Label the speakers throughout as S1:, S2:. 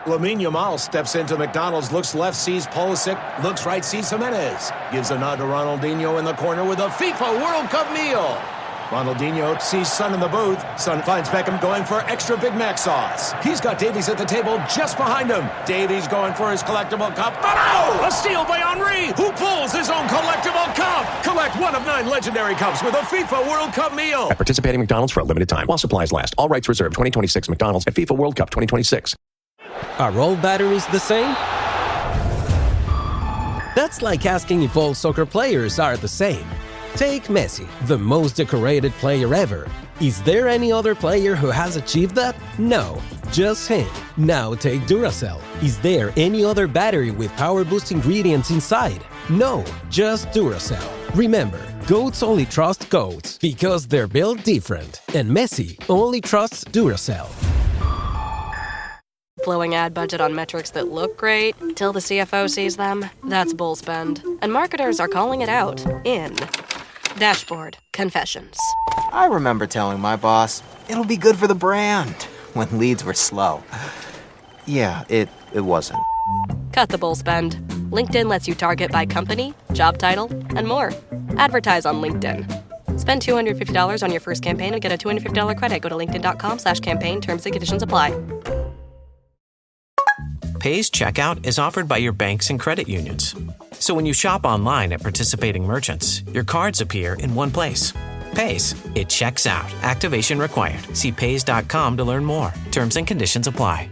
S1: Lamine Yamal steps into McDonald's, looks left, sees Pulisic, looks right, sees Jimenez. Gives a nod to Ronaldinho in the corner with a FIFA World Cup meal. Ronaldinho sees Son in the booth. Son finds Beckham going for extra Big Mac sauce. He's got Davies at the table just behind him. Davies going for his collectible cup. But a steal by Henry, who pulls his own collectible cup. Collect one of 9 legendary cups with a FIFA World Cup meal.
S2: At participating McDonald's for a limited time while supplies last. All rights reserved. 2026 McDonald's at FIFA World Cup 2026.
S3: Are all batteries the same? That's like asking if all soccer players are the same. Take Messi, the most decorated player ever. Is there any other player who has achieved that? No, just him. Now take Duracell. Is there any other battery with power boost ingredients inside? No, just Duracell. Remember, goats only trust goats because they're built different. And Messi only trusts Duracell.
S4: Blowing ad budget on metrics that look great till the CFO sees them? That's bull spend. And marketers are calling it out in Dashboard Confessions.
S5: I remember telling my boss, it'll be good for the brand, when leads were slow. Yeah, it wasn't.
S4: Cut the bull spend. LinkedIn lets you target by company, job title, and more. Advertise on LinkedIn. Spend $250 on your first campaign and get a $250 credit. Go to linkedin.com/campaign. Terms and conditions apply.
S6: Pays checkout is offered by your banks and credit unions. So when you shop online at participating merchants, your cards appear in one place. Pays. It checks out. Activation required. See pays.com to learn more. Terms and conditions apply.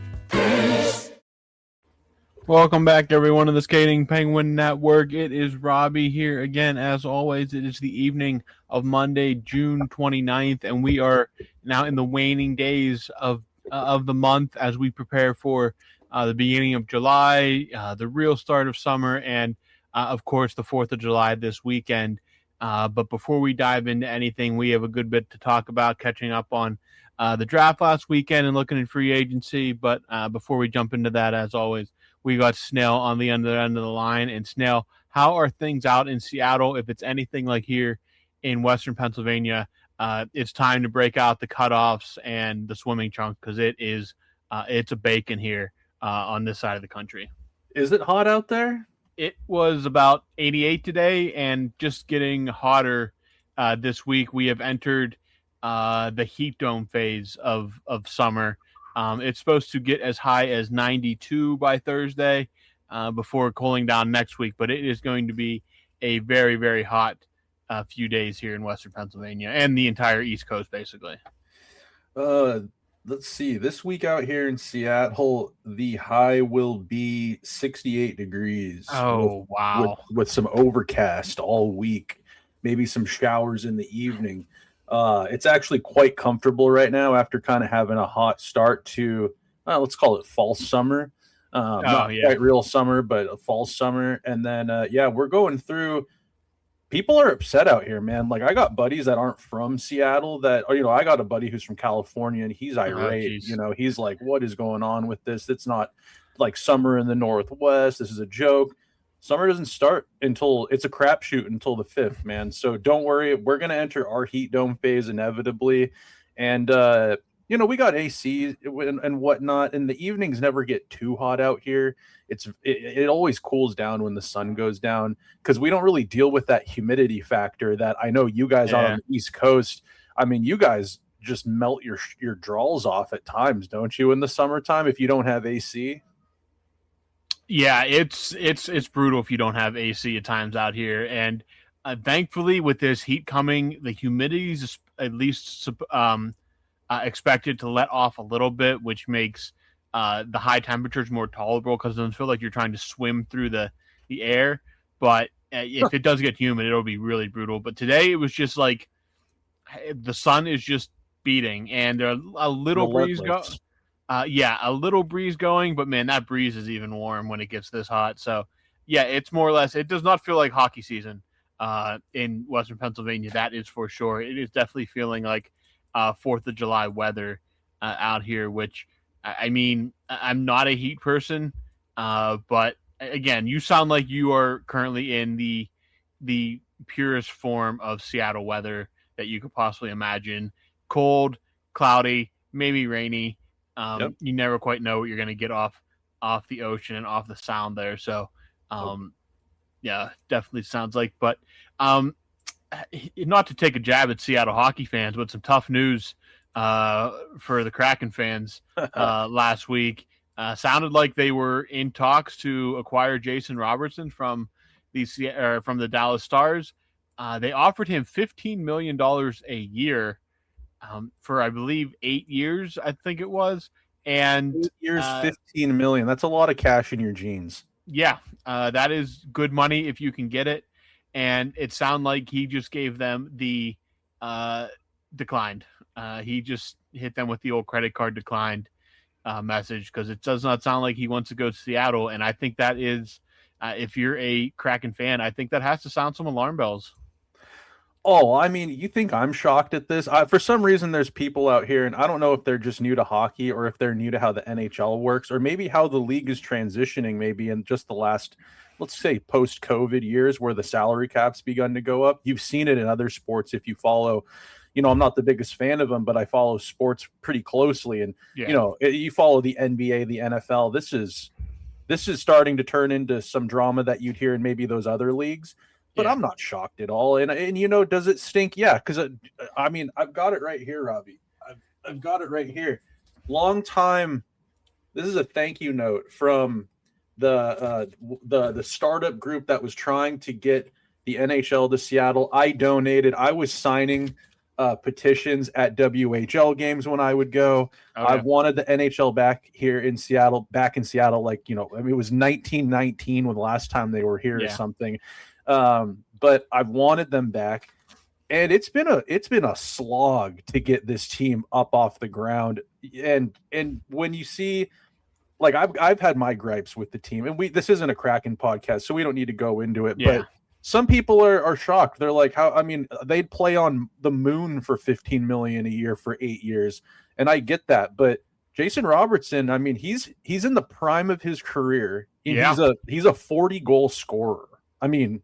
S7: Welcome back, everyone, to the Skating Penguin Network. It is Robbie here again. As always, it is the evening of Monday, June 29th, and we are now in the waning days of the month as we prepare for the beginning of July, the real start of summer, and of course, the 4th of July this weekend. But before we dive into anything, we have a good bit to talk about, catching up on the draft last weekend and looking at free agency. But before we jump into that, as always, we got Snail on the other end of the line. And Snail, how are things out in Seattle? If it's anything like here in Western Pennsylvania, it's time to break out the cutoffs and the swimming trunk because it's a bacon here on this side of the country.
S8: Is it hot out there?
S7: It was about 88 today and just getting hotter this week. We have entered the heat dome phase of summer. It's supposed to get as high as 92 by Thursday before cooling down next week, but it is going to be a very, very hot few days here in Western Pennsylvania and the entire East Coast, basically.
S8: Let's see. This week out here in Seattle, the high will be 68 degrees.
S7: Oh, wow.
S8: With some overcast all week, maybe some showers in the evening. It's actually quite comfortable right now after kind of having a hot start to, let's call it false summer. Not quite real summer, but a false summer. And then, we're going through. People are upset out here, man. Like, I got buddies that aren't from Seattle I got a buddy who's from California and he's irate. He's like, what is going on with this? It's not like summer in the Northwest. This is a joke. Summer doesn't start until it's a crapshoot until the 5th, man. So don't worry. We're going to enter our heat dome phase inevitably. And, we got AC and whatnot, and the evenings never get too hot out here. It always cools down when the sun goes down because we don't really deal with that humidity factor that I know you guys out on the East Coast. I mean, you guys just melt your draws off at times, don't you, in the summertime if you don't have AC?
S7: Yeah, it's brutal if you don't have AC at times out here. And thankfully, with this heat coming, the humidity is at least expected to let off a little bit, which makes the high temperatures more tolerable because it doesn't feel like you're trying to swim through the air. But if it does get humid, it'll be really brutal. But today it was just like the sun is just beating, and there's a little breeze a little breeze going. But man, that breeze is even warm when it gets this hot. So yeah, it's more or less. It does not feel like hockey season in Western Pennsylvania. That is for sure. It is definitely feeling like 4th of July weather out here, which I mean, I'm not a heat person, but again, you sound like you are currently in the purest form of Seattle weather that you could possibly imagine. Cold, cloudy, maybe rainy. You never quite know what you're going to get off off the ocean and off the sound there. So, yeah, definitely sounds like. But not to take a jab at Seattle hockey fans, but some tough news for the Kraken fans last week. Sounded like they were in talks to acquire Jason Robertson from the Dallas Stars. They offered him $15 million a year for, I believe, 8 years, I think it was. And
S8: 8 years, $15 million. That's a lot of cash in your jeans.
S7: Yeah, that is good money if you can get it. And it sounded like he just gave them the declined. He just hit them with the old credit card declined message, because it does not sound like he wants to go to Seattle. And I think that is, if you're a Kraken fan, I think that has to sound some alarm bells.
S8: Oh, I mean, you think I'm shocked at this? For some reason, there's people out here, and I don't know if they're just new to hockey or if they're new to how the NHL works, or maybe how the league is transitioning maybe in just the last, let's say, post-COVID years where the salary cap's begun to go up. You've seen it in other sports if you follow. I'm not the biggest fan of them, but I follow sports pretty closely. And, you follow the NBA, the NFL. This is starting to turn into some drama that you'd hear in maybe those other leagues. But I'm not shocked at all. And does it stink? Yeah, because, I mean, I've got it right here, Robbie. I've got it right here. Long time. This is a thank you note from the startup group that was trying to get the NHL to Seattle. I donated. I was signing petitions at WHL games when I would go. I wanted the NHL back in Seattle. Like, it was 1919 when the last time they were here or something. But I've wanted them back, and it's been a slog to get this team up off the ground. And when you see, like, I've had my gripes with the team, and this isn't a Kraken podcast, so we don't need to go into it. But some people are shocked. They're like, they'd play on the moon for $15 million a year for 8 years. And I get that. But Jason Robertson, I mean, he's in the prime of his career. He's a 40 goal scorer. I mean,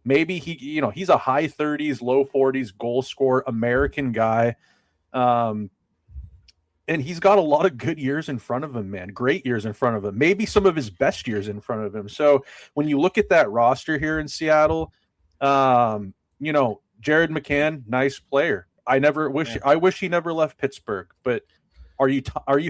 S8: maybe he's a high 30s, low 40s goal scorer, American guy. And he's got a lot of good years in front of him, man. Great years in front of him. Maybe some of his best years in front of him. So when you look at that roster here in Seattle, Jared McCann, nice player. I wish he never left Pittsburgh. But are you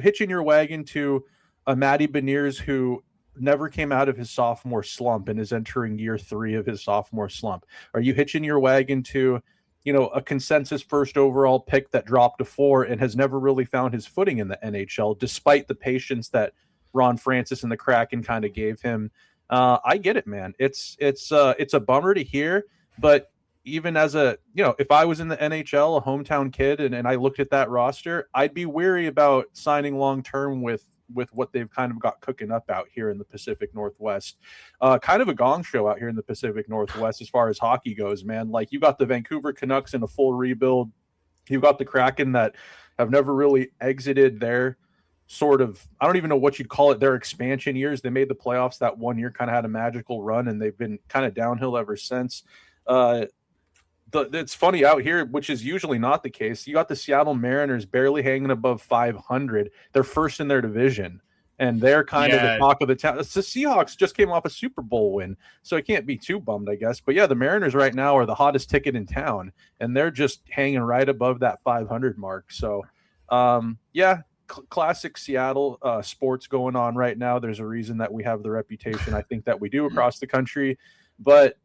S8: hitching your wagon to a Matty Beniers who never came out of his sophomore slump and is entering year 3 of his sophomore slump? Are you hitching your wagon to a consensus first overall pick that dropped to 4 and has never really found his footing in the NHL, despite the patience that Ron Francis and the Kraken kind of gave him? I get it, man. It's a bummer to hear, but even as if I was in the NHL, a hometown kid, and I looked at that roster, I'd be weary about signing long-term with what they've kind of got cooking up out here in the Pacific Northwest. Kind of a gong show out here in the Pacific Northwest as far as hockey goes, man. Like, you got the Vancouver Canucks in a full rebuild. You've got the Kraken that have never really exited their sort of, I don't even know what you'd call it, their expansion years. They made the playoffs that one year, kind of had a magical run, and they've been kind of downhill ever since. It's funny out here, which is usually not the case. You got the Seattle Mariners barely hanging above 500. They're first in their division, and they're kind of the talk of the town. The Seahawks just came off a Super Bowl win, so I can't be too bummed, I guess. But yeah, the Mariners right now are the hottest ticket in town, and they're just hanging right above that 500 mark. So, classic Seattle sports going on right now. There's a reason that we have the reputation I think that we do across the country, but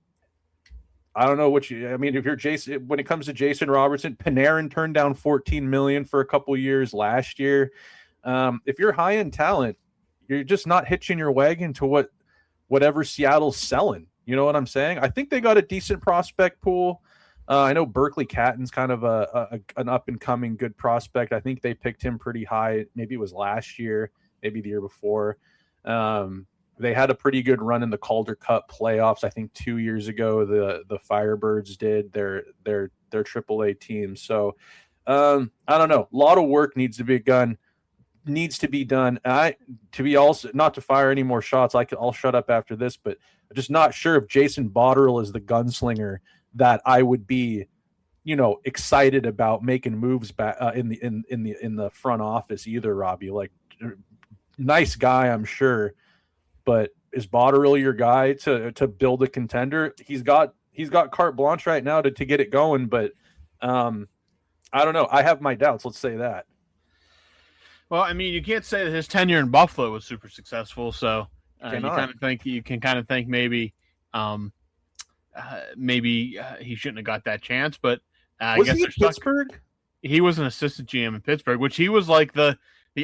S8: I don't know if you're Jason, when it comes to Jason Robertson, Panarin turned down $14 million for a couple years last year. If you're high in talent, you're just not hitching your wagon to whatever Seattle's selling. You know what I'm saying? I think they got a decent prospect pool. I know Berkeley Catton's kind of an up and coming good prospect. I think they picked him pretty high. Maybe it was last year, maybe the year before. They had a pretty good run in the Calder Cup playoffs. I think 2 years ago, the Firebirds did their AAA team. So I don't know. A lot of work needs to be done. Also not to fire any more shots. I'll shut up after this, but I'm just not sure if Jason Botterill is the gunslinger that I would be, excited about making moves back in the front office either, Robbie. Like, nice guy, I'm sure, but is Botterill your guy to build a contender? He's got carte blanche right now to get it going, but I don't know. I have my doubts. Let's say that.
S7: Well, I mean, you can't say that his tenure in Buffalo was super successful, so you can kind of think maybe he shouldn't have got that chance. But I guess
S8: he in Pittsburgh?
S7: He was an assistant GM in Pittsburgh, which he was like the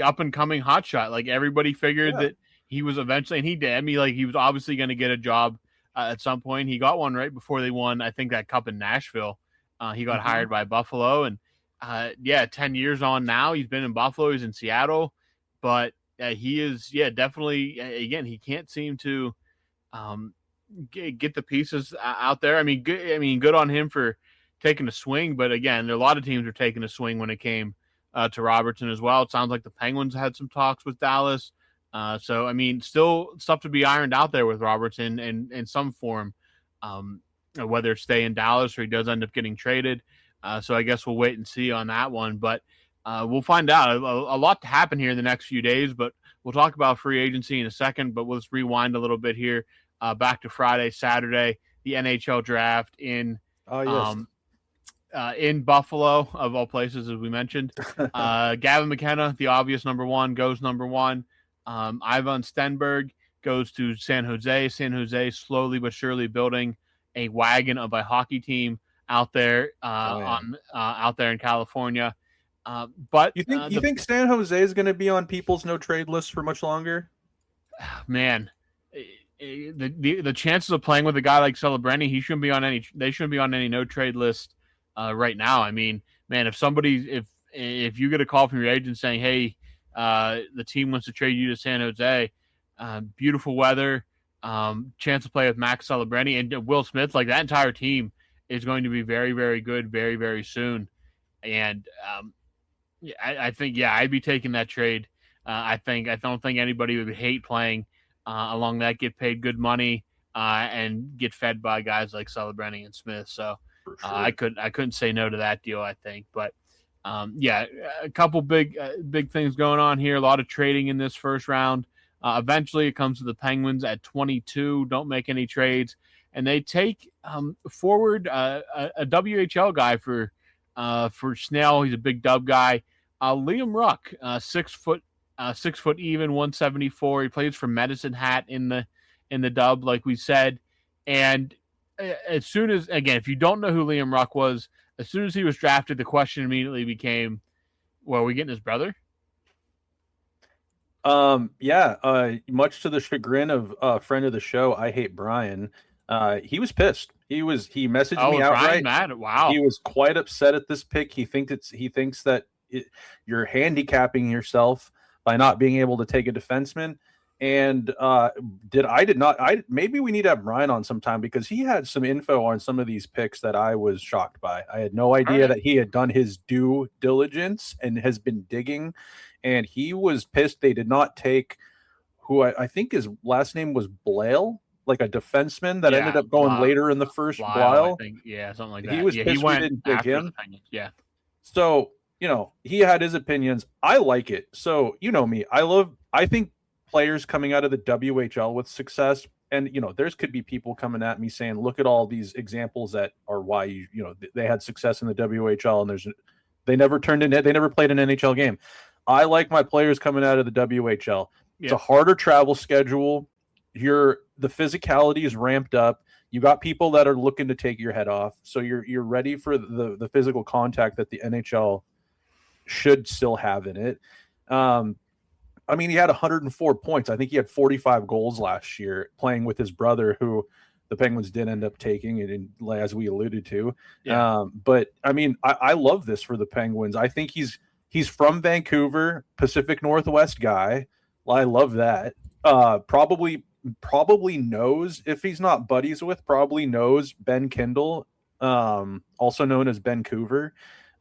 S7: up and coming hotshot. Like everybody figured that he was eventually, and he did. I mean, like he was obviously going to get a job at some point. He got one right before they won, I think, that cup in Nashville. He got hired by Buffalo, and 10 years on now. He's been in Buffalo. He's in Seattle, but he is, definitely. Again, he can't seem to get the pieces out there. I mean, good on him for taking a swing, but again, a lot of teams are taking a swing when it came to Robertson as well. It sounds like the Penguins had some talks with Dallas. So, I mean, still stuff to be ironed out there with Robertson in some form, whether it's stay in Dallas or he does end up getting traded. So I guess we'll wait and see on that one. But we'll find out. A lot to happen here in the next few days, but we'll talk about free agency in a second. But let's rewind a little bit here. Back to Friday, Saturday, the NHL Draft in Buffalo, of all places, as we mentioned. Gavin McKenna, the obvious number one, goes number one. Ivan Stenberg goes to San Jose. San Jose slowly but surely building a wagon of a hockey team out there out there in California. But
S8: you think San Jose is going to be on people's no trade list for much longer?
S7: Man, the chances of playing with a guy like Celebreni, they shouldn't be on any no trade list right now. I mean, man, if you get a call from your agent saying, hey, the team wants to trade you to San Jose, beautiful weather, chance to play with Max Celebreni and Will Smith, like that entire team is going to be very, very good very, very soon. And I think, I'd be taking that trade. I don't think anybody would hate playing along that, get paid good money and get fed by guys like Celebreni and Smith. So sure. I couldn't say no to that deal, I think. But a couple big things going on here. A lot of trading in this first round. Eventually, it comes to the Penguins at 22. Don't make any trades, and they take forward a WHL guy for Snail. He's a big dub guy. Liam Ruck, 6 foot even, 174. He plays for Medicine Hat in the dub, like we said. And as soon as, again, if you don't know who Liam Ruck was, as soon as he was drafted, the question immediately became, well, are we getting his brother?
S8: Much to the chagrin of a friend of the show, I Hate Brian, he was pissed. He messaged me outright.
S7: Mad. Wow.
S8: He was quite upset at this pick. He thinks that you're handicapping yourself by not being able to take a defenseman. And maybe we need to have Brian on sometime, because he had some info on some of these picks that I was shocked by. I had no idea that he had done his due diligence and has been digging, and he was pissed they did not take who I think his last name was Blale, like a defenseman that ended up going later in the first while.
S7: I think, something like that.
S8: He was pissed we didn't pick him.
S7: Yeah.
S8: So, he had his opinions. I like it. So, me. I think players coming out of the WHL with success, and there's could be people coming at me saying, look at all these examples that are why they had success in the WHL, and they never played an NHL game. I like my players coming out of the WHL. Yeah. It's a harder travel schedule. The physicality is ramped up. You got people that are looking to take your head off, so you're ready for the physical contact that the NHL should still have in it. He had 104 points. I think he had 45 goals last year playing with his brother, who the Penguins did end up taking, and as we alluded to. Yeah. But I love this for the Penguins. I think he's from Vancouver, Pacific Northwest guy. I love that. Probably knows, if he's not buddies with, probably knows Ben Kindle, also known as Vancouver.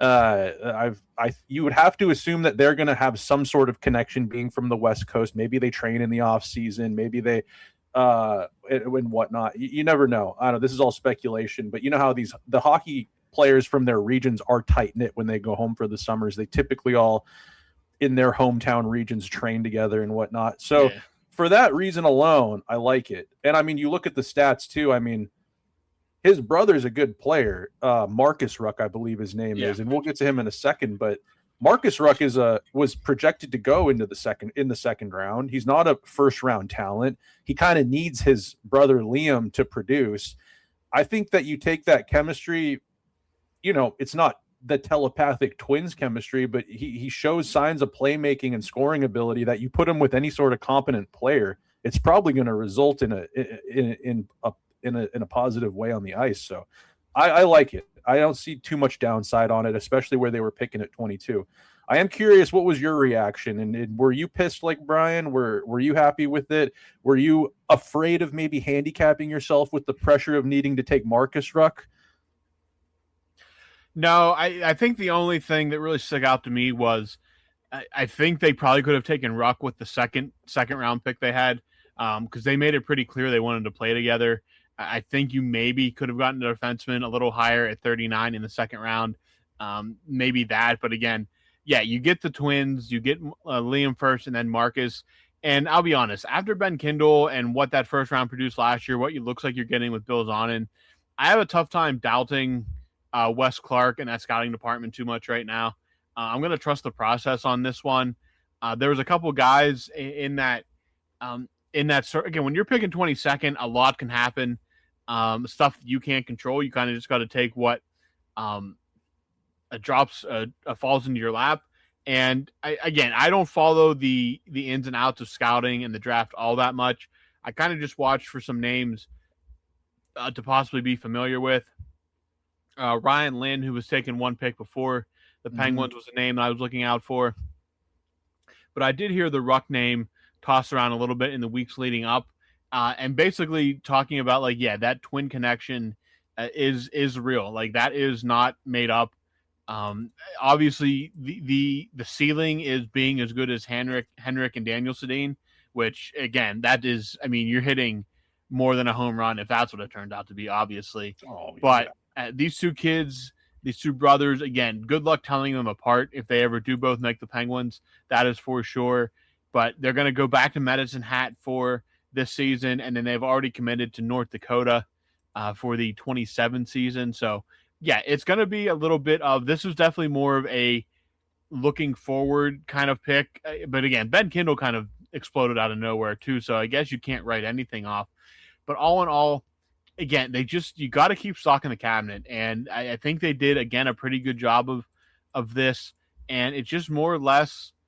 S8: You would have to assume that they're going to have some sort of connection, being from the West Coast. Maybe they train in the off season. Maybe they, and whatnot. You never know. I don't know. This is all speculation, but you know how the hockey players from their regions are tight knit when they go home for the summers. They typically all in their hometown regions train together and whatnot. So for that reason alone, I like it. And I mean, you look at the stats too. I mean, his brother's a good player. Marcus Ruck, I believe his name is, and we'll get to him in a second. But Marcus Ruck was projected to go into the second round. He's not a first round talent. He kind of needs his brother Liam to produce. I think that you take that chemistry, it's not the telepathic twins chemistry, but he shows signs of playmaking and scoring ability that you put him with any sort of competent player, it's probably going to result in a positive way on the ice. So I like it. I don't see too much downside on it, especially where they were picking at 22. I am curious, what was your reaction? And were you pissed like Brian? Were you happy with it? Were you afraid of maybe handicapping yourself with the pressure of needing to take Marcus Ruck?
S7: No, I think the only thing that really stuck out to me was I think they probably could have taken Ruck with the second round pick they had, because they made it pretty clear they wanted to play together. I think you maybe could have gotten a defenseman a little higher at 39 in the second round, maybe that. But again, you get the twins, you get Liam first, and then Marcus. And I'll be honest, after Ben Kindle and what that first round produced last year, what you looks like you're getting with Bill Zonin, I have a tough time doubting Wes Clark and that scouting department too much right now. I'm going to trust the process on this one. There was a couple guys in that again, when you're picking 22nd, a lot can happen. Stuff you can't control. You kind of just got to take what falls into your lap. And I don't follow the ins and outs of scouting and the draft all that much. I kind of just watch for some names to possibly be familiar with. Ryan Lynn, who was taken one pick before the Penguins, was a name that I was looking out for. But I did hear the Ruck name tossed around a little bit in the weeks leading up, and basically talking about that twin connection is real. Like, that is not made up. Obviously, the ceiling is being as good as Henrik and Daniel Sedin, which again, that is, I mean, you're hitting more than a home run if that's what it turned out to be, obviously. But these two kids, these two brothers, again, good luck telling them apart if they ever do both make the Penguins. That is for sure. But they're going to go back to Medicine Hat for this season, and then they've already committed to North Dakota for the 27 season. So, it's going to be a little bit of – this was definitely more of a looking forward kind of pick. But, again, Ben Kindle kind of exploded out of nowhere too, so I guess you can't write anything off. But all in all, again, you got to keep stocking the cabinet, and I think they did, again, a pretty good job of this. And it's just more or less –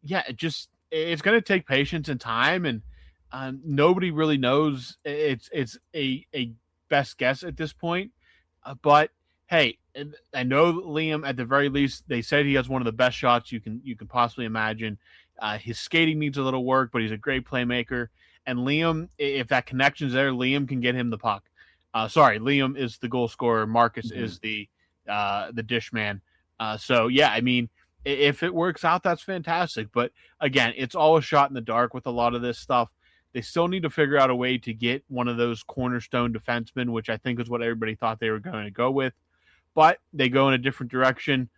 S7: it's going to take patience and time, and nobody really knows. It's a best guess at this point. But hey, I know Liam, at the very least, they said he has one of the best shots you can possibly imagine. His skating needs a little work, but he's a great playmaker. And Liam, if that connection's there, Liam can get him the puck. Liam is the goal scorer. Marcus is the dish man. I mean, if it works out, that's fantastic. But again, it's all a shot in the dark with a lot of this stuff. They still need to figure out a way to get one of those cornerstone defensemen, which I think is what everybody thought they were going to go with. But they go in a different direction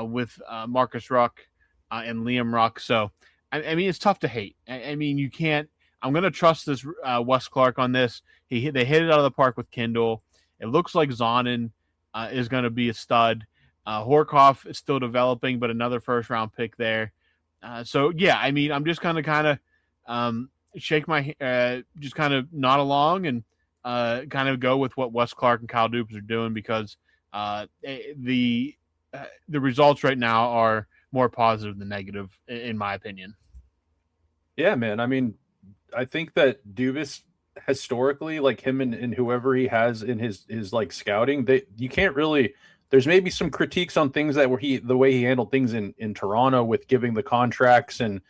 S7: with Marcus Ruck and Liam Ruck. So, I mean, it's tough to hate. I mean, you can't. I'm going to trust this Wes Clark on this. They hit it out of the park with Kindle. It looks like Zonin is going to be a stud. Horkoff is still developing, but another first-round pick there. I mean, I'm just kind of shake my just kind of nod along and kind of go with what Wes Clark and Kyle Dubas are doing, because the results right now are more positive than negative, in my opinion.
S8: Yeah, man. I mean, I think that Dubas historically, like him and whoever he has in his like scouting, you can't really. There's maybe some critiques on things that the way he handled things in Toronto with giving the contracts, and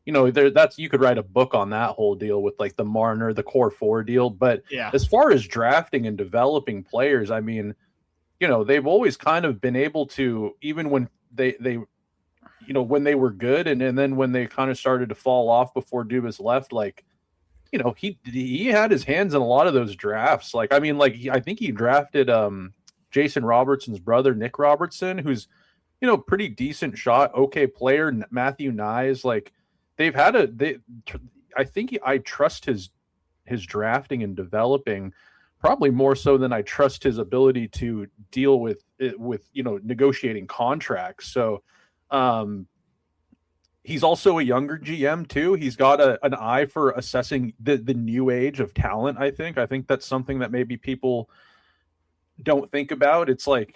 S8: you could write a book on that whole deal with like the Marner, the core four deal. But as far as drafting and developing players, I mean, they've always kind of been able to, even when they when they were good, and then when they kind of started to fall off before Dubas left, like, he had his hands in a lot of those drafts. Like, I mean, like I think he drafted Jason Robertson's brother, Nick Robertson, who's pretty decent shot, okay player. Matthew Nyes, like they've had I think I trust his drafting and developing probably more so than I trust his ability to deal with negotiating contracts. So he's also a younger GM too. He's got an eye for assessing the new age of talent. I think that's something that maybe people don't think about. It's like,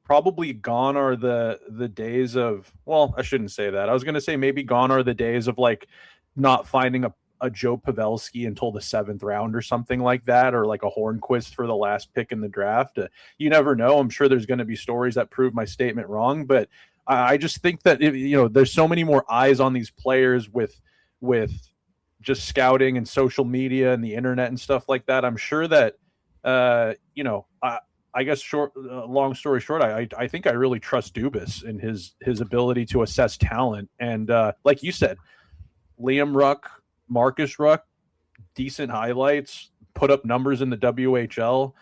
S8: probably gone are the days of, well, I shouldn't say that. I was going to say maybe gone are the days of like not finding a Joe Pavelski until the 7th round or something like that, or like a Hornquist for the last pick in the draft. You never know. I'm sure there's going to be stories that prove my statement wrong, but I just think that there's so many more eyes on these players with just scouting and social media and the internet and stuff like that. I'm sure that I guess long story short, I think I really trust Dubas and his ability to assess talent. And like you said, Liam Ruck, Marcus Ruck, decent highlights, put up numbers in the WHL.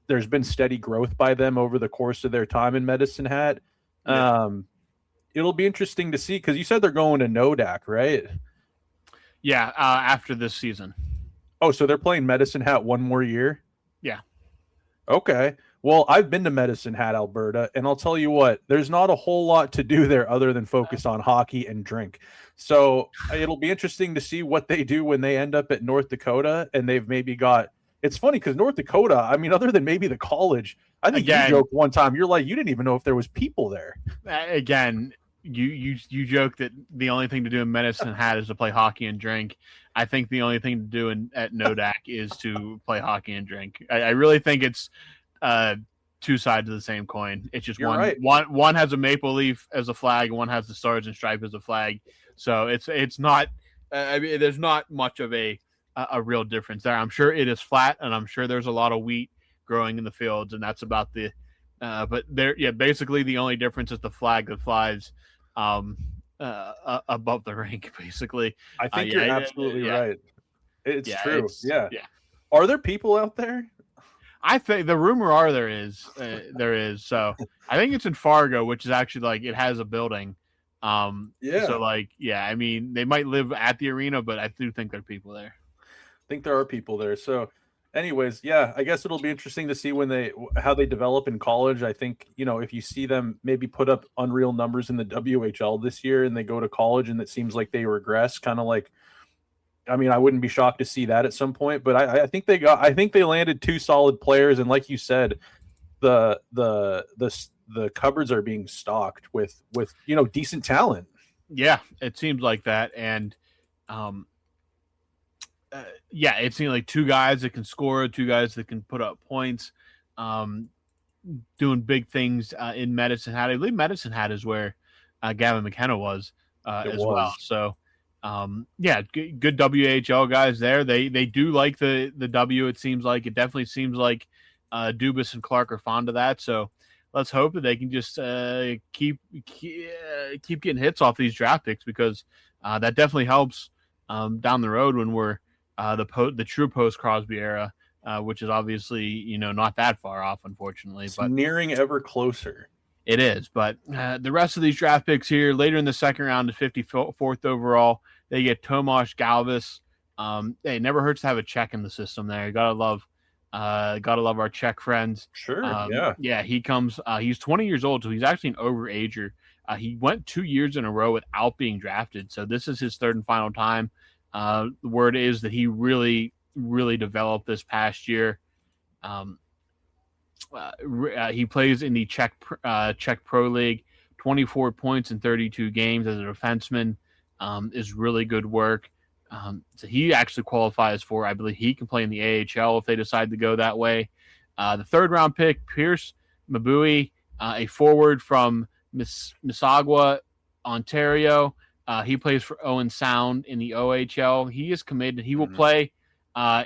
S8: There's been steady growth by them over the course of their time in Medicine Hat. Yeah. It'll be interesting to see, because you said they're going to Nodak, right?
S7: Yeah, after this season.
S8: Oh, so they're playing Medicine Hat one more year?
S7: Yeah.
S8: Okay. Well, I've been to Medicine Hat, Alberta, and I'll tell you what, there's not a whole lot to do there other than focus on hockey and drink. So it'll be interesting to see what they do when they end up at North Dakota, and they've maybe got – it's funny because North Dakota, I mean, other than maybe the college, I think you joked one time, you're like, you didn't even know if there was people there.
S7: Again, you joke that the only thing to do in Medicine Hat is to play hockey and drink. I think the only thing to do at Nodak is to play hockey and drink. I really think it's two sides of the same coin. It's just one has a maple leaf as a flag, and one has the stars and stripe as a flag. So it's not. I mean, there's not much of a real difference there. I'm sure it is flat, and I'm sure there's a lot of wheat growing in the fields, and that's about the. But there, basically the only difference is the flag that flies above the rink. Basically,
S8: I think you're absolutely right. It's true. Yeah. Are there people out there?
S7: I think the rumor are there is. So I think it's in Fargo, which is actually like it has a building. So like, I mean, they might live at the arena, but I do think there are people there.
S8: I think there are people there. So anyways, I guess it'll be interesting to see how they develop in college. I think, if you see them maybe put up unreal numbers in the WHL this year and they go to college and it seems like they regress, kind of like, I mean, I wouldn't be shocked to see that at some point, but I think they landed two solid players. And like you said, the cupboards are being stocked with decent talent.
S7: Yeah, it seems like that. And, it seems like two guys that can score, two guys that can put up points, doing big things in Medicine Hat. I believe Medicine Hat is where Gavin McKenna was well. So, good WHL guys there. They do like the W. It seems like it definitely seems like Dubas and Clark are fond of that. So let's hope that they can just keep getting hits off these draft picks, because that definitely helps down the road when we're the true post Crosby era, which is obviously not that far off, unfortunately.
S8: But nearing ever closer.
S7: It is, but the rest of these draft picks here later in the second round at 54th overall, they get Tomas Galvis. It never hurts to have a Czech in the system there. Gotta love our Czech friends.
S8: Sure.
S7: He comes. He's 20 years old, so he's actually an overager. He went 2 years in a row without being drafted, so this is his third and final time. The word is that he really, really developed this past year. He plays in the Czech Pro League. 24 points in 32 games as a defenseman is really good work. So he actually qualifies for, I believe he can play in the AHL if they decide to go that way. The third round pick, Pierce Mabui, a forward from Mississauga, Ontario. He plays for Owen Sound in the OHL. He is committed. He will play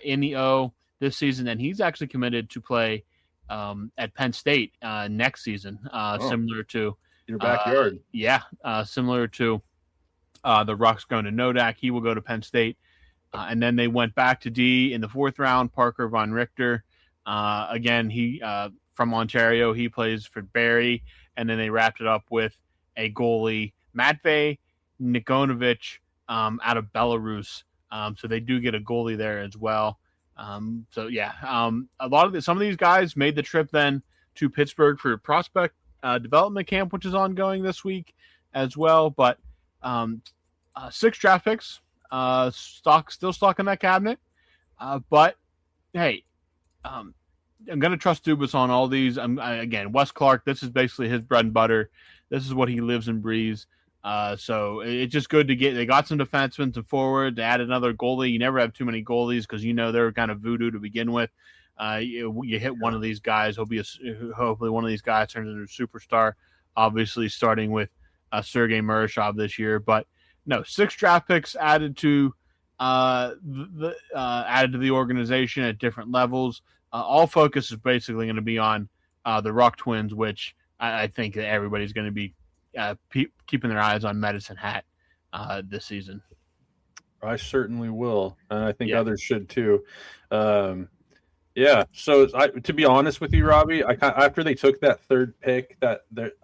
S7: in the O this season, and he's actually committed to play at Penn State next season, similar to
S8: your backyard.
S7: Similar to the Rucks going to Nodak. He will go to Penn State. And then they went back to D in the fourth round, Parker Von Richter. Again, he from Ontario. He plays for Barrie, and then they wrapped it up with a goalie, Matvey Nikonovic, out of Belarus. So they do get a goalie there as well. Some of these guys made the trip then to Pittsburgh for prospect development camp, which is ongoing this week as well. But 6 draft picks, still stock in that cabinet. But hey, I'm going to trust Dubas on all these. Again, Wes Clark, this is basically his bread and butter. This is what he lives and breathes. So it's just good to they got some defensemen to forward. They add another goalie. You never have too many goalies because they're kind of voodoo to begin with. You hit one of these guys, hopefully one of these guys turns into a superstar. Obviously, starting with Sergei Murashov this year, but no, 6 draft picks added to the organization at different levels. All focus is basically going to be on the Ruck Twins, which I think that everybody's going to be keeping their eyes on Medicine Hat this season.
S8: I certainly will, and I think others should too. So to be honest with you, Robbie, after they took that 3rd pick,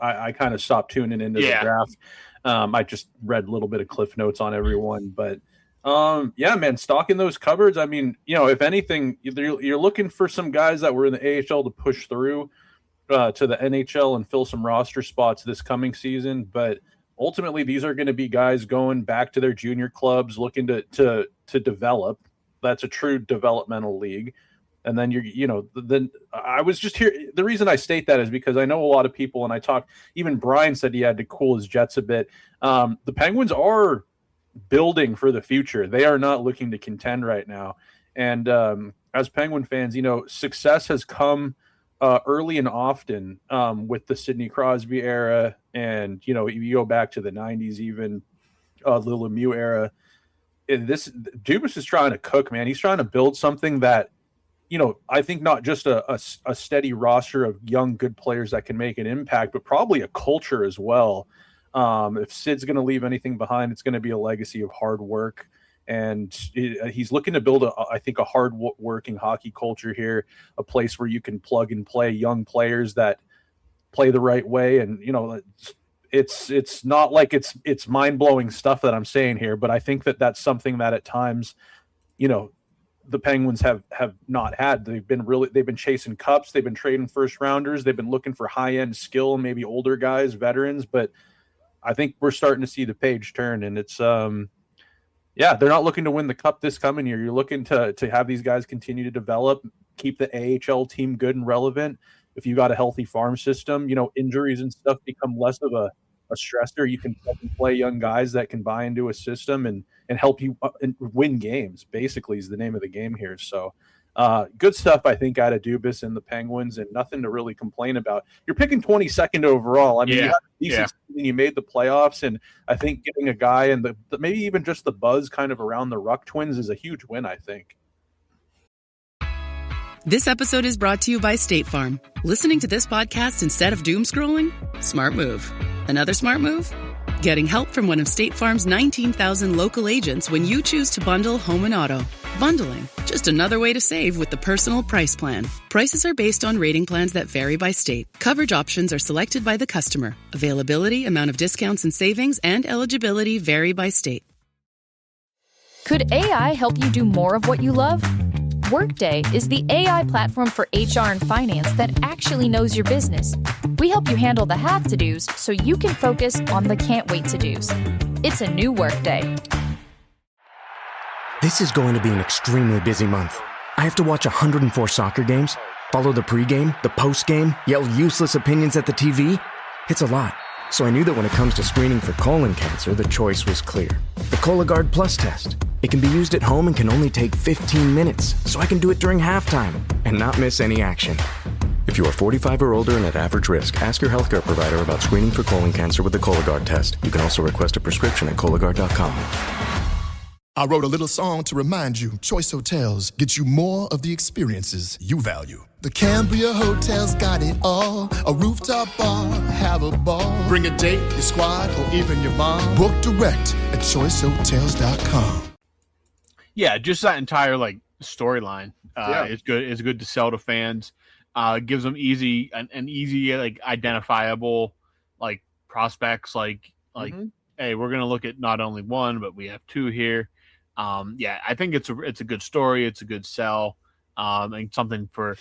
S8: I kind of stopped tuning into the draft. I just read a little bit of cliff notes on everyone, but man, stocking those cupboards. I mean, if anything, you're looking for some guys that were in the AHL to push through to the NHL and fill some roster spots this coming season. But ultimately, these are going to be guys going back to their junior clubs, looking to develop. That's a true developmental league. And then then I was just here. The reason I state that is because I know a lot of people, and I talked, even Brian said he had to cool his jets a bit. The Penguins are building for the future. They are not looking to contend right now. And as Penguin fans, success has come early and often with the Sidney Crosby era. And, if you go back to the 90s, even the Lemieux era, Dubas is trying to cook, man. He's trying to build something that, I think not just a steady roster of young, good players that can make an impact, but probably a culture as well. If Sid's going to leave anything behind, it's going to be a legacy of hard work. And he's looking to build I think a hard working hockey culture here, a place where you can plug and play young players that play the right way. And, it's not like it's mind blowing stuff that I'm saying here, but I think that's something that at times, the Penguins have not had. They've been chasing cups. They've been trading first rounders. They've been looking for high end skill, maybe older guys, veterans, but I think we're starting to see the page turn, and it's they're not looking to win the cup this coming year. You're looking to have these guys continue to develop, keep the AHL team good and relevant. If you got a healthy farm system, injuries and stuff become less of a stressor. You can play young guys that can buy into a system and help you win games, basically, is the name of the game here. So good stuff, I think, out of Dubas and the Penguins, and nothing to really complain about. You're picking 22nd overall. I mean, you had a decent season, you made the playoffs, and I think getting a guy and maybe even just the buzz kind of around the Ruck Twins is a huge win, I think.
S9: This episode is brought to you by State Farm. Listening to this podcast instead of doom scrolling? Smart move. Another smart move? Getting help from one of State Farm's 19,000 local agents when you choose to bundle home and auto. Bundling, just another way to save with the Personal Price Plan. Prices are based on rating plans that vary by state. Coverage options are selected by the customer. Availability, amount of discounts and savings, and eligibility vary by state.
S10: Could AI help you do more of what you love? Workday is the AI platform for HR and finance that actually knows your business. We help you handle the have to-dos so you can focus on the can't wait to-dos. It's a new Workday.
S11: This is going to be an extremely busy month. I have to watch 104 soccer games, follow the pregame, the postgame, yell useless opinions at the TV. It's a lot. So I knew that when it comes to screening for colon cancer, the choice was clear. The Cologuard Plus test. It can be used at home and can only take 15 minutes, so I can do it during halftime and not miss any action.
S2: If you are 45 or older and at average risk, ask your healthcare provider about screening for colon cancer with the Cologuard test. You can also request a prescription at Cologuard.com.
S12: I wrote a little song to remind you, Choice Hotels get you more of the experiences you value. The Cambria Hotel's got it all. A rooftop bar, have a ball. Bring a date, your squad, or even your mom. Book direct at choicehotels.com.
S7: Yeah, just that entire storyline is good. It's good to sell to fans. gives them an easy like identifiable like prospects hey, we're gonna look at not only one but we have two here. I think it's a good story, it's a good sell, and something for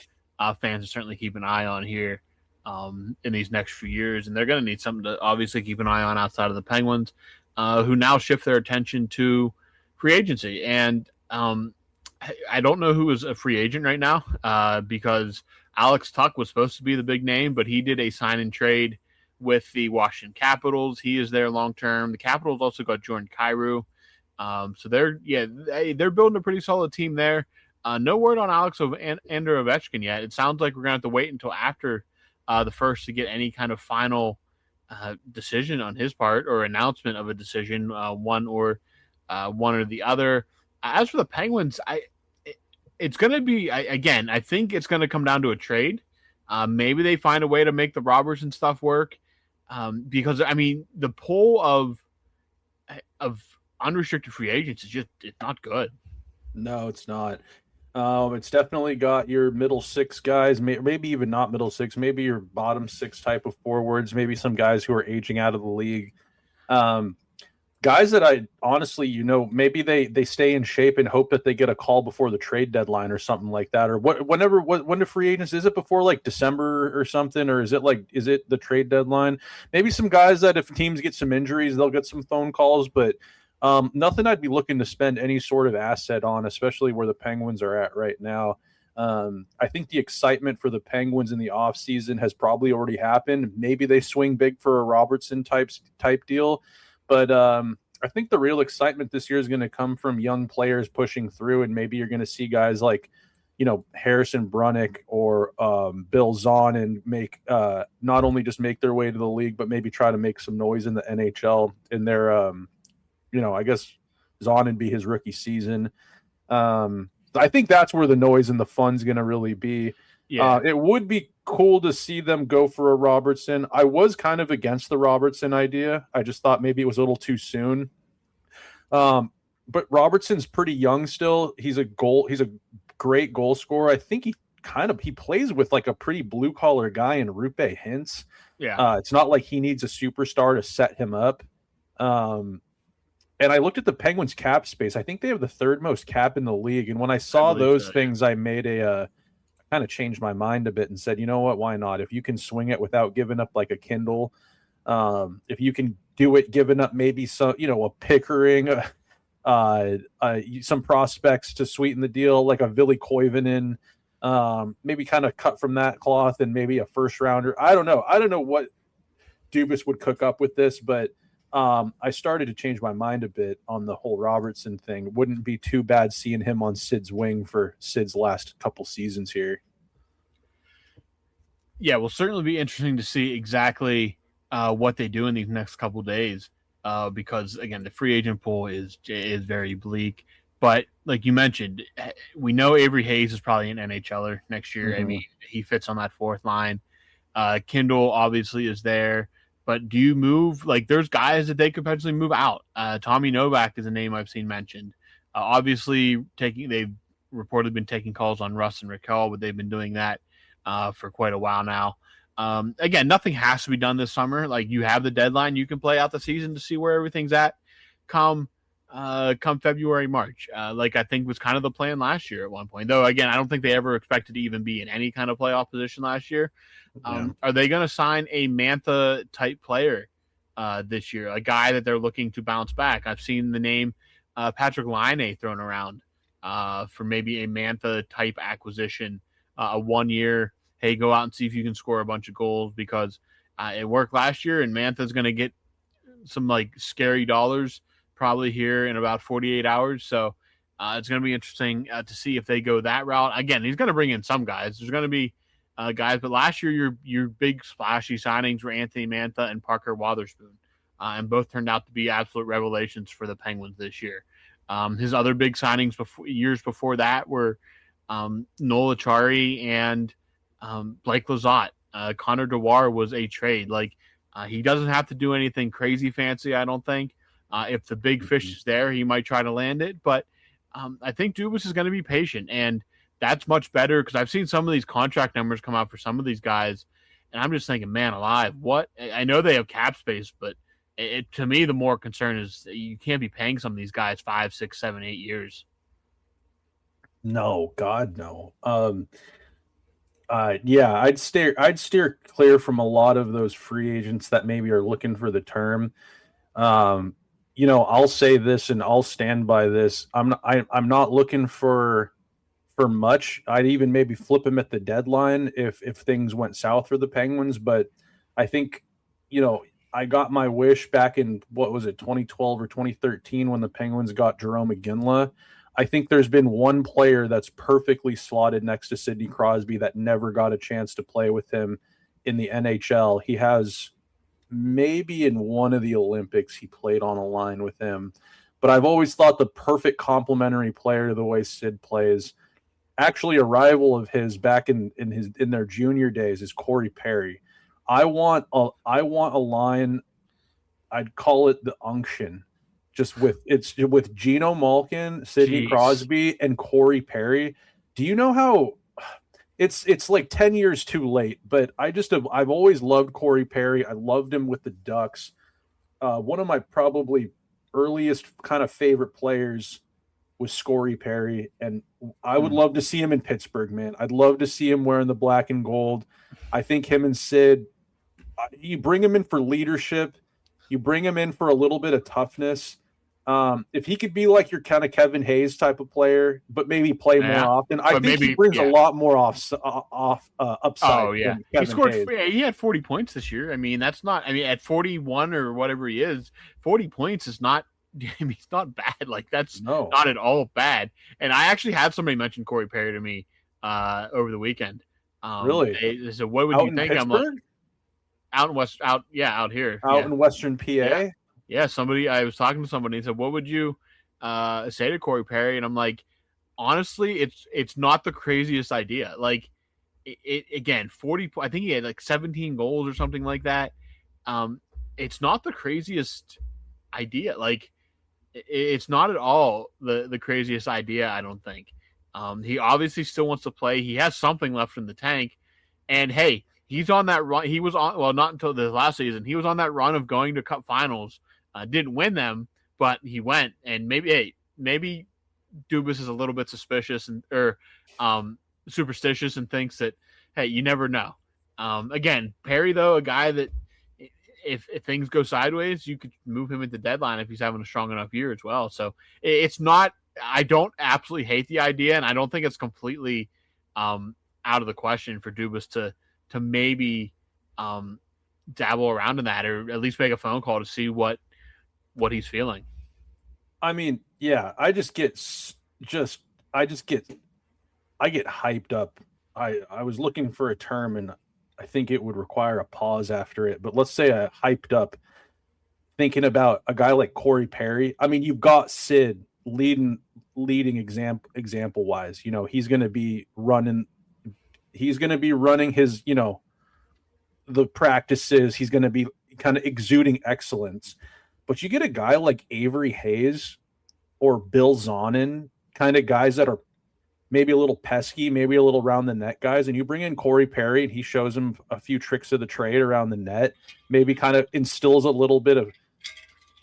S7: fans to certainly keep an eye on here in these next few years. And they're going to need something to obviously keep an eye on outside of the Penguins, who now shift their attention to free agency. And I don't know who is a free agent right now because Alex Tuch was supposed to be the big name, but he did a sign and trade with the Washington Capitals. He is there long term. The Capitals also got Jordan Kyrou. So they're building a pretty solid team there. No word on Alex Andrew Ovechkin yet. It sounds like we're gonna have to wait until after the first to get any kind of final decision on his part or announcement of a decision, one or the other. As for the Penguins, it's going to be I think it's going to come down to a trade. Maybe they find a way to make the Robertson stuff work because I mean the pool of unrestricted free agents it's not good.
S8: No, it's not. It's definitely got your middle six guys, maybe even not middle six, maybe your bottom six type of forwards, maybe some guys who are aging out of the league. Guys that I honestly, maybe they stay in shape and hope that they get a call before the trade deadline or something like that. Or when the free agents, is it before like December or something? Or is it the trade deadline? Maybe some guys that if teams get some injuries, they'll get some phone calls, but nothing I'd be looking to spend any sort of asset on, especially where the Penguins are at right now. I think the excitement for the Penguins in the offseason has probably already happened. Maybe they swing big for a Robertson type deal. But I think the real excitement this year is going to come from young players pushing through, and maybe you're going to see guys like, Harrison Brunnick or Bill Zahn and make not only just make their way to the league, but maybe try to make some noise in the NHL in their, I guess Zahn would be his rookie season. I think that's where the noise and the fun's going to really be. Yeah. It would be cool to see them go for a Robertson. I was kind of against the Robertson idea. I just thought maybe it was a little too soon. But Robertson's pretty young still. He's a great goal scorer. I think he plays with like a pretty blue collar guy in Rupe Hintz. Yeah. It's not like he needs a superstar to set him up. And I looked at the Penguins cap space. I think they have the third most cap in the league. And when I saw those things, I made kind of changed my mind a bit and said, you know what, why not? If you can swing it without giving up like a Kindle, if you can do it giving up maybe some, a Pickering, some prospects to sweeten the deal, like a Ville Koivunen, maybe kind of cut from that cloth and maybe a first rounder. I don't know what Dubas would cook up with this, but I started to change my mind a bit on the whole Robertson thing. Wouldn't be too bad seeing him on Sid's wing for Sid's last couple seasons here.
S7: Yeah, will certainly be interesting to see exactly what they do in these next couple days because, again, the free agent pool is very bleak. But like you mentioned, we know Avery Hayes is probably an NHLer next year. Mm-hmm. I mean, he fits on that fourth line. Kindle obviously is there. But do you move? Like, there's guys that they could potentially move out. Tommy Novak is a name I've seen mentioned. Obviously, they've reportedly been taking calls on Russ and Raquel, but they've been doing that for quite a while now. Again, nothing has to be done this summer. Like, you have the deadline. You can play out the season to see where everything's at come February, March. Like I think was kind of the plan last year at one point. Though, again, I don't think they ever expected to even be in any kind of playoff position last year. Are they going to sign a Mantha-type player this year, a guy that they're looking to bounce back? I've seen the name Patrick Laine thrown around for maybe a Mantha-type acquisition, a 1 year, hey, go out and see if you can score a bunch of goals because it worked last year, and Mantha's going to get some, like, scary dollars probably here in about 48 hours. So it's going to be interesting to see if they go that route. Again, he's going to bring in some guys. There's going to be guys, but last year your big splashy signings were Anthony Mantha and Parker Wotherspoon, and both turned out to be absolute revelations for the Penguins this year. His other big signings years before that were Noel Acciari and Blake Lizotte. Connor Dewar was a trade. Like he doesn't have to do anything crazy fancy, I don't think. If the big fish is there, he might try to land it, but I think Dubas is going to be patient, and that's much better because I've seen some of these contract numbers come out for some of these guys, and I'm just thinking, man alive, what? I know they have cap space, but to me, the more concern is you can't be paying some of these guys 5, 6, 7, 8 years.
S8: No, God, no. Yeah, I'd steer clear from a lot of those free agents that maybe are looking for the term. I'll say this and I'll stand by this. I'm not looking for much. I'd even maybe flip him at the deadline if things went south for the Penguins. But I think, I got my wish back in, 2012 or 2013 when the Penguins got Jerome Iginla. I think there's been one player that's perfectly slotted next to Sidney Crosby that never got a chance to play with him in the NHL. He has maybe in one of the Olympics he played on a line with him. But I've always thought the perfect complementary player to the way Sid plays, actually a rival of his back in their junior days, is Corey Perry. I want a line, I'd call it the unction. Just with Geno Malkin, Sidney Crosby, and Corey Perry. Do you know how it's like 10 years too late? But I've always loved Corey Perry. I loved him with the Ducks. One of my probably earliest kind of favorite players was Corey Perry, and I would love to see him in Pittsburgh, man. I'd love to see him wearing the black and gold. I think him and Sid, you bring him in for leadership. You bring him in for a little bit of toughness. If he could be like your kind of Kevin Hayes type of player, but maybe play more often, I think he brings a lot more upside.
S7: Oh yeah, he scored. He had 40 points this year. I mean, that's not. I mean, at 41 or whatever he is, 40 points is not. I mean, it's not bad. Like that's not at all bad. And I actually had somebody mention Corey Perry to me over the weekend.
S8: Really?
S7: They said, "What would you think?" I'm like, out here,
S8: in Western PA.
S7: Yeah, I was talking to somebody and said, "What would you say to Corey Perry?" And I'm like, honestly, it's not the craziest idea. Like, it again, 40. I think he had like 17 goals or something like that. It's not the craziest idea. Like, it's not at all the craziest idea. I don't think. He obviously still wants to play. He has something left in the tank, and hey, he's on that run. He was on, well, not until the last season. He was on that run of going to Cup Finals. Didn't win them, but he went. And maybe Dubas is a little bit suspicious or superstitious and thinks that, hey, you never know. Again, Perry, though, a guy that if things go sideways, you could move him at the deadline if he's having a strong enough year as well. So it's not – I don't absolutely hate the idea, and I don't think it's completely out of the question for Dubas to maybe dabble around in that, or at least make a phone call to see what he's feeling.
S8: I mean, yeah, I get hyped up. I was looking for a term, and I think it would require a pause after it. But let's say I hyped up thinking about a guy like Corey Perry. I mean, you've got Sid leading example wise. He's going to be running his, the practices. He's going to be kind of exuding excellence. But you get a guy like Avery Hayes or Bill Zonin, kind of guys that are maybe a little pesky, maybe a little round the net guys, and you bring in Corey Perry and he shows him a few tricks of the trade around the net, maybe kind of instills a little bit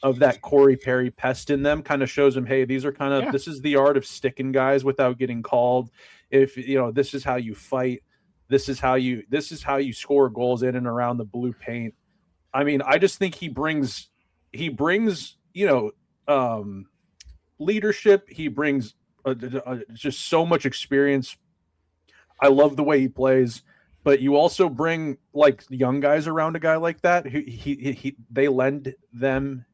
S8: of that Corey Perry pest in them, kind of shows them, hey, these are kind of, this is the art of sticking guys without getting called. If, this is how you fight. This is how you score goals in and around the blue paint. I mean, I just think he brings leadership. He brings just so much experience. I love the way he plays, but you also bring like young guys around a guy like that who they lend him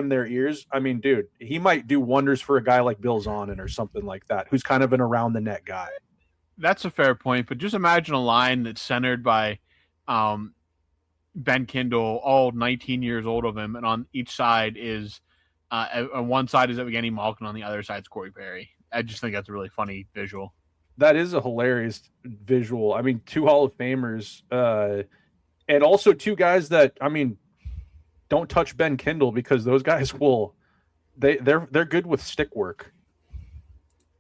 S8: their ears. I mean, dude, he might do wonders for a guy like Bill Zonin or something like that, who's kind of an around the net guy.
S7: That's a fair point, but just imagine a line that's centered by Ben Kindle, all 19 years old of him, and on each side is on one side is Evgeny Malkin, on the other side is Corey Perry. I just think that's a really funny visual.
S8: That is a hilarious visual. I mean, two Hall of Famers, and also two guys that, I mean, don't touch Ben Kindle, because those guys they're good with stick work.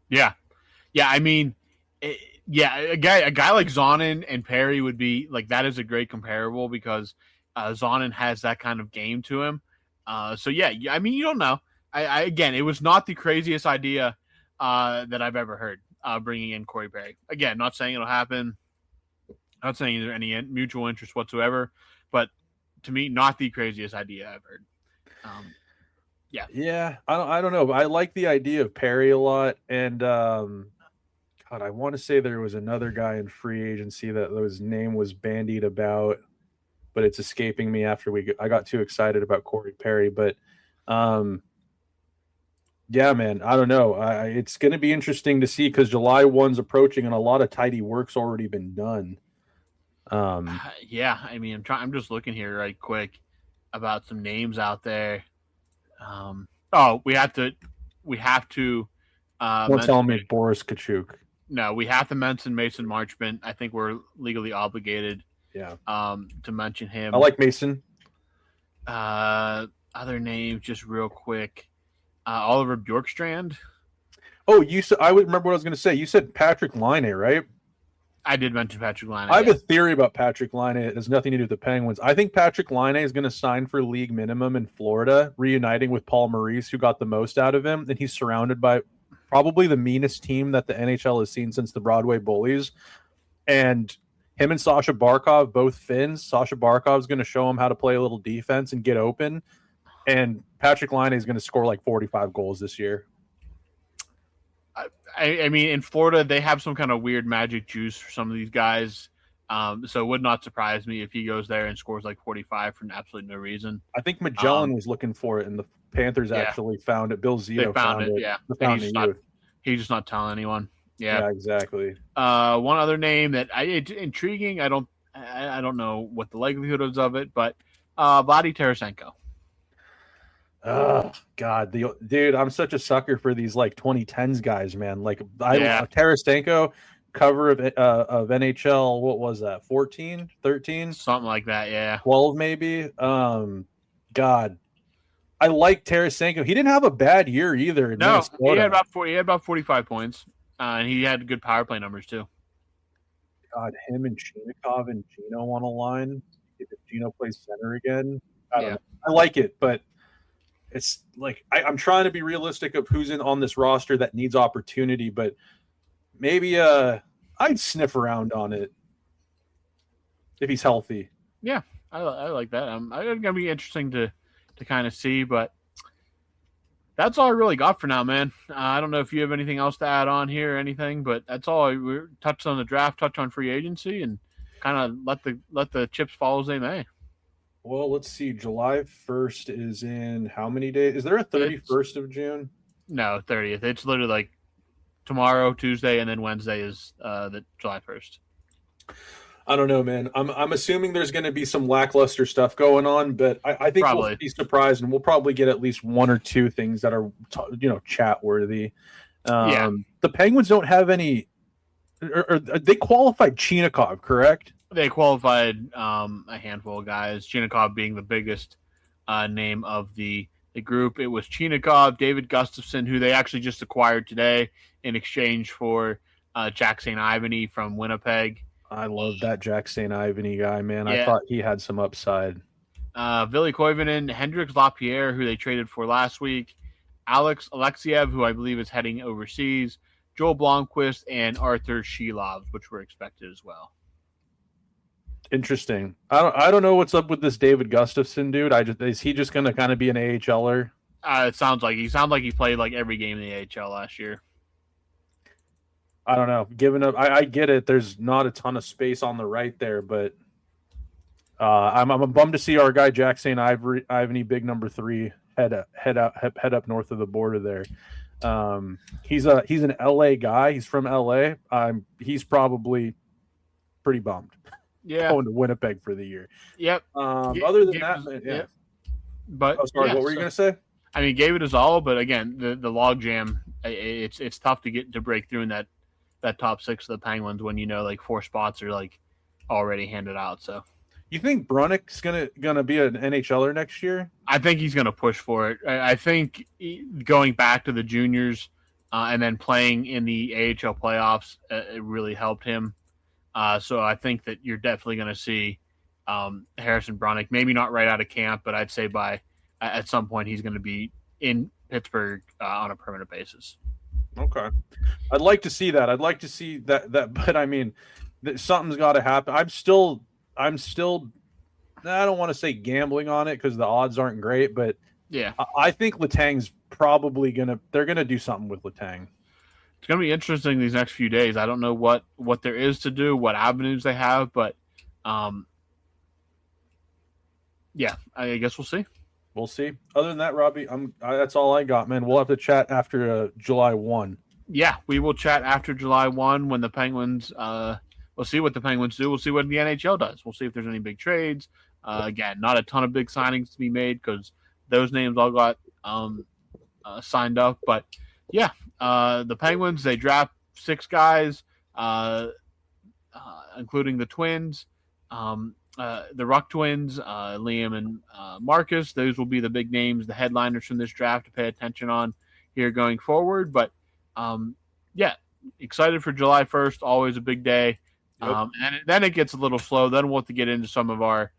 S7: Yeah. Yeah, I mean, a guy like Zonin and Perry would be like that is a great comparable because Zonin has that kind of game to him. So yeah, I mean, you don't know. I again, it was not the craziest idea that I've ever heard. Bringing in Corey Perry. Again, not saying it'll happen. Not saying there's any mutual interest whatsoever, but to me, not the craziest idea I've heard.
S8: Yeah. I don't know. But I like the idea of Perry a lot, and God, I want to say there was another guy in free agency that his name was bandied about, but it's escaping me after I got too excited about Corey Perry. But yeah, man, I don't know. It's going to be interesting to see because July 1's approaching and a lot of tidy work's already been done.
S7: Yeah, I mean, I'm just looking here right quick about some names out there. We have to.
S8: Don't tell me Boris Kachuk.
S7: No, we have to mention Mason Marchment. I think we're legally obligated.
S8: Yeah.
S7: To mention him.
S8: I like Mason.
S7: Other names, just real quick. Oliver Bjorkstrand.
S8: Oh, you said I would remember what I was going to say. You said Patrick Laine, right?
S7: I did mention Patrick Laine.
S8: I have a theory about Patrick Laine. It has nothing to do with the Penguins. I think Patrick Laine is going to sign for league minimum in Florida, reuniting with Paul Maurice, who got the most out of him. And he's surrounded by probably the meanest team that the NHL has seen since the Broadway Bullies. And him and Sasha Barkov, both Finns. Sasha Barkov is going to show him how to play a little defense and get open. And Patrick Laine is going to score like 45 goals this year.
S7: I mean, in Florida, they have some kind of weird magic juice for some of these guys. So it would not surprise me if he goes there and scores like 45 for absolutely no reason.
S8: I think Magellan was looking for it, and the Panthers actually found it. Bill Zito found it.
S7: Yeah, he's just not telling anyone.
S8: Yeah, exactly.
S7: One other name that it's intriguing. I don't know what the likelihood is of it, but Vladdy Tarasenko.
S8: Oh God, dude, I'm such a sucker for these like 2010s guys, man. Like Tarasenko, cover of NHL. What was that? 14, 13,
S7: something like that. Yeah,
S8: 12 maybe. God, I like Tarasenko. He didn't have a bad year either.
S7: No, he had about 45 points, and he had good power play numbers too.
S8: God, him and Chinikov and Gino on a line. If Gino plays center again, I like it, but. It's like I'm trying to be realistic of who's on this roster that needs opportunity, but maybe I'd sniff around on it if he's healthy.
S7: Yeah, I like that. It's gonna be interesting to kind of see, but that's all I really got for now, man. I don't know if you have anything else to add on here or anything, but that's all. We touched on the draft, touch on free agency, and kind of let the chips fall as they may.
S8: Well, let's see. July 1st is in how many days? Is there a 31st of June?
S7: No, 30th. It's literally like tomorrow, Tuesday, and then Wednesday is the July 1st.
S8: I don't know, man. I'm assuming there's going to be some lackluster stuff going on, but I think we'll be surprised, and we'll probably get at least one or two things that are, chat worthy. The Penguins don't have any. Or they qualified Chinikov, correct?
S7: They qualified a handful of guys, Chinikov being the biggest name of the group. It was Chinikov, David Gustafson, who they actually just acquired today in exchange for Jack St. Ivany from Winnipeg.
S8: I love that Jack St. Ivany guy, man. Yeah. I thought he had some upside.
S7: Ville Koivunen, Hendrix Lapierre, who they traded for last week, Alex Alexiev, who I believe is heading overseas, Joel Blomqvist, and Arthur Shilov, which were expected as well.
S8: Interesting. I don't know what's up with this David Gustafson dude. Is he just going to kind of be an AHLer?
S7: It sounds like he played like every game in the AHL last year.
S8: I don't know. Giving up, I get it. There's not a ton of space on the right there, but I'm bummed to see our guy Jack St. Ivany, big number 3, head up north of the border there. He's an LA guy. He's from LA. He's probably pretty bummed.
S7: Yeah,
S8: going to Winnipeg for the year.
S7: Yep.
S8: Other than that, yeah.
S7: But
S8: sorry, what were you going to say?
S7: I mean, gave it his all, but again, the log jam. It's tough to break through in that top 6 of the Penguins when like 4 spots are like already handed out. So,
S8: you think Brunick's gonna be an NHLer next year?
S7: I think he's gonna push for it. I think going back to the juniors and then playing in the AHL playoffs, it really helped him. So I think that you're definitely going to see Harrison Bronick, maybe not right out of camp, but I'd say at some point he's going to be in Pittsburgh on a permanent basis.
S8: Okay. I'd like to see that. I'd like to see that, but I mean, something's got to happen. I'm still, I don't want to say gambling on it because the odds aren't great, but
S7: yeah,
S8: I think Letang's probably they're going to do something with Letang.
S7: It's going to be interesting these next few days. I don't know what there is to do, what avenues they have, but yeah, I guess we'll see.
S8: We'll see. Other than that, Robbie, that's all I got, man. We'll have to chat after July 1.
S7: Yeah, we will chat after July 1 when the Penguins we'll see what the Penguins do. We'll see what the NHL does. We'll see if there's any big trades. Again, not a ton of big signings to be made because those names all got signed up. But yeah, the Penguins, they draft 6 guys, including the Twins, the Ruck Twins, Liam and Marcus. Those will be the big names, the headliners from this draft to pay attention on here going forward. But yeah, excited for July 1st. Always a big day. Yep. And then it gets a little slow. Then we'll have to get into some of our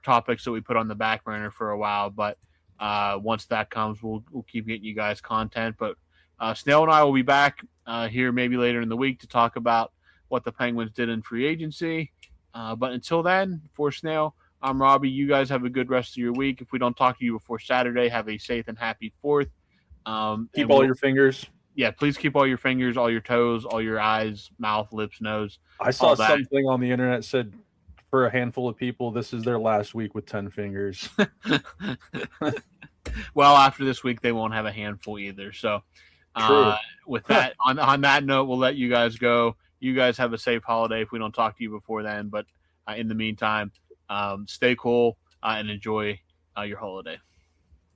S7: topics that we put on the back burner for a while. But once that comes, we'll keep getting you guys content. But Snail and I will be back here maybe later in the week to talk about what the Penguins did in free agency. But until then, for Snail, I'm Robbie. You guys have a good rest of your week. If we don't talk to you before Saturday, have a safe and happy 4th.
S8: Keep all your fingers.
S7: Yeah, please keep all your fingers, all your toes, all your eyes, mouth, lips, nose.
S8: I saw something on the internet said for a handful of people, this is their last week with 10 fingers.
S7: Well, after this week, they won't have a handful either. So with that, on that note, we'll let you guys go. You guys have a safe holiday if we don't talk to you before then. But in the meantime, stay cool and enjoy your holiday.